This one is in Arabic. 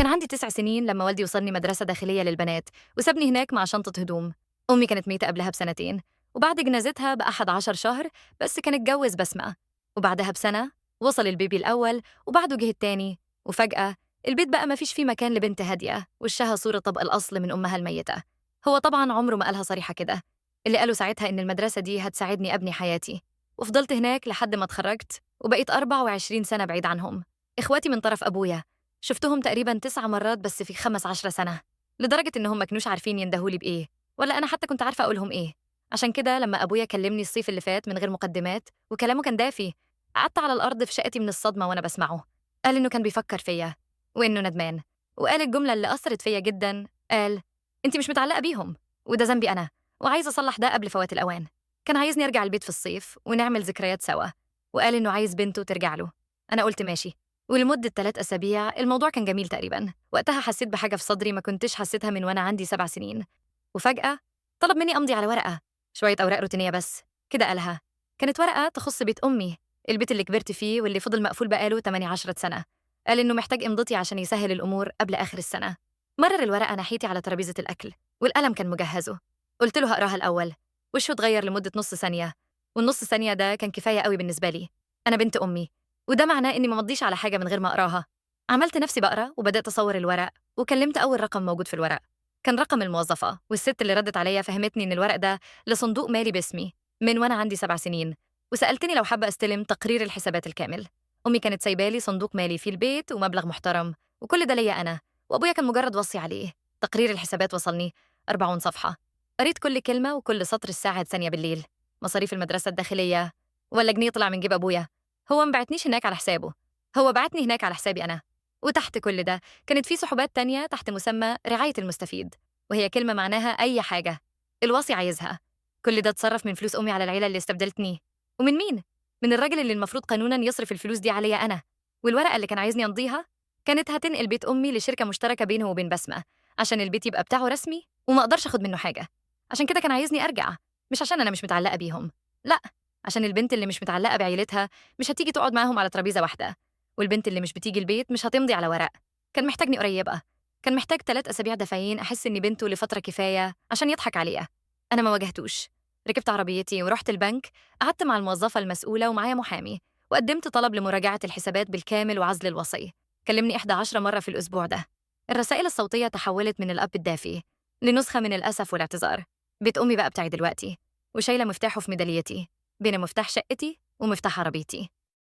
كان عندي 9 سنين لما والدي وصلني مدرسة داخلية للبنات وسابني هناك مع شنطة هدوم. أمي كانت ميتة قبلها ب2 سنين، وبعد جنازتها ب11 شهر بس كان اتجوز بسمة. وبعدها ب1 سنة وصل البيبي الأول، وبعده جه التاني. وفجأة البيت بقى ما فيش فيه مكان لبنت هادية وشها صورة طبق الأصل من أمها الميتة. هو طبعا عمره ما قالها صريحة كده، اللي قاله ساعتها إن المدرسة دي هتساعدني أبني حياتي. وفضلت هناك لحد ما اتخرجت وبقيت 24 سنة بعيد عنهم. إخواتي من طرف أبويا شفتهم تقريبا 9 مرات بس في 15 سنة، لدرجة إنهم ما كانوش عارفين يندهولي بإيه، ولا أنا حتى كنت عارفة أقولهم إيه. عشان كده لما أبويا كلمني الصيف اللي فات من غير مقدمات وكلامه كان دافي، قعدت على الأرض في شقتي من الصدمة وأنا بسمعه. قال إنه كان بيفكر فيا وإنه ندمان، وقال الجملة اللي أثرت فيا جدا. قال: أنت مش متعلقة بيهم، وده ذنبي أنا، وعايزة أصلح ده قبل فوات الأوان. كان عايزني أرجع البيت في الصيف ونعمل ذكريات سوا، وقال إنه عايز بنته ترجع له. أنا قلت ماشي، ولمدة 3 أسابيع الموضوع كان جميل تقريبا. وقتها حسيت بحاجة في صدري ما كنتش حسيتها من وأنا عندي 7 سنين. وفجأة طلب مني أمضي على ورقة، شوية أوراق روتينية بس كده قالها. كانت ورقة تخص بيت أمي، البيت اللي كبرت فيه واللي فضل مقفول بقاله 18 سنة. قال إنه محتاج إمضتي عشان يسهل الأمور قبل آخر السنة. مرر الورقة ناحيتي على ترابيزة الأكل، والقلم كان مجهزه. قلت له هقراها الأول. وشه اتغير لمدة نص ثانية، والنص ثانية ده كان كفاية قوي بالنسبة لي. أنا بنت أمي، وده معناه إني ما مضيش على حاجة من غير ما أقراها. عملت نفسي بقرا وبدأت أصور الورق، وكلمت أول رقم موجود في الورق. كان رقم الموظفة، والست اللي ردت عليا فهمتني إن الورق ده لصندوق مالي باسمي من وأنا عندي 7 سنين، وسألتني لو حابة أستلم تقرير الحسابات الكامل. أمي كانت سايبالي صندوق مالي فيه البيت ومبلغ محترم، وكل ده ليا أنا، وأبويا كان مجرد وصي عليه. تقرير الحسابات وصلني 40 صفحة. قريت كل كلمة وكل سطر الساعة 8 بالليل. مصاريف المدرسة الداخلية، ولا جنيه طلع من جيب أبويا. هو ما بعتنيش هناك على حسابه، هو بعتني هناك على حسابي أنا. وتحت كل ده كانت في سحوبات تانية تحت مسمى رعاية المستفيد، وهي كلمة معناها أي حاجة الوصي عايزها. كل ده اتصرف من فلوس أمي على العيلة اللي استبدلتني. ومن مين؟ من الراجل اللي المفروض قانوناً يصرف الفلوس دي عليا أنا. والورقة اللي كان عايزني أمضيها كانت هتنقل بيت أمي لشركة مشتركة بينه وبين بسمة، عشان البيت يبقى بتاعه رسمي وما أقدرش أخد منه حاجة. عشان كده كان عايزني أرجع، مش عشان أنا مش متعلقة بيهم، لأ، عشان البنت اللي مش متعلقة بعيلتها مش هتيجي تقعد معاهم على ترابيزة واحدة، والبنت اللي مش بتيجي البيت مش هتمضي على ورق. كان محتاجني قريبة، كان محتاج 3 أسابيع دافعين أحس إني بنته لفترة كفاية عشان يضحك عليا. أنا ما واجهتوش، ركبت عربيتي ورحت البنك، قعدت مع الموظفة المسؤولة ومعايا محامي، وقدمت طلب لمراجعة الحسابات بالكامل وعزل الوصي. كلمني 11 مرة في الأسبوع ده. الرسائل الصوتية تحولت من الأب الدافي لنسخة من الأسف والاعتذار. بيت أمي بقى بتاعي دلوقتي، وشايلة مفتاحه في ميداليتي بين مفتاح شقتي ومفتاح عربيتي.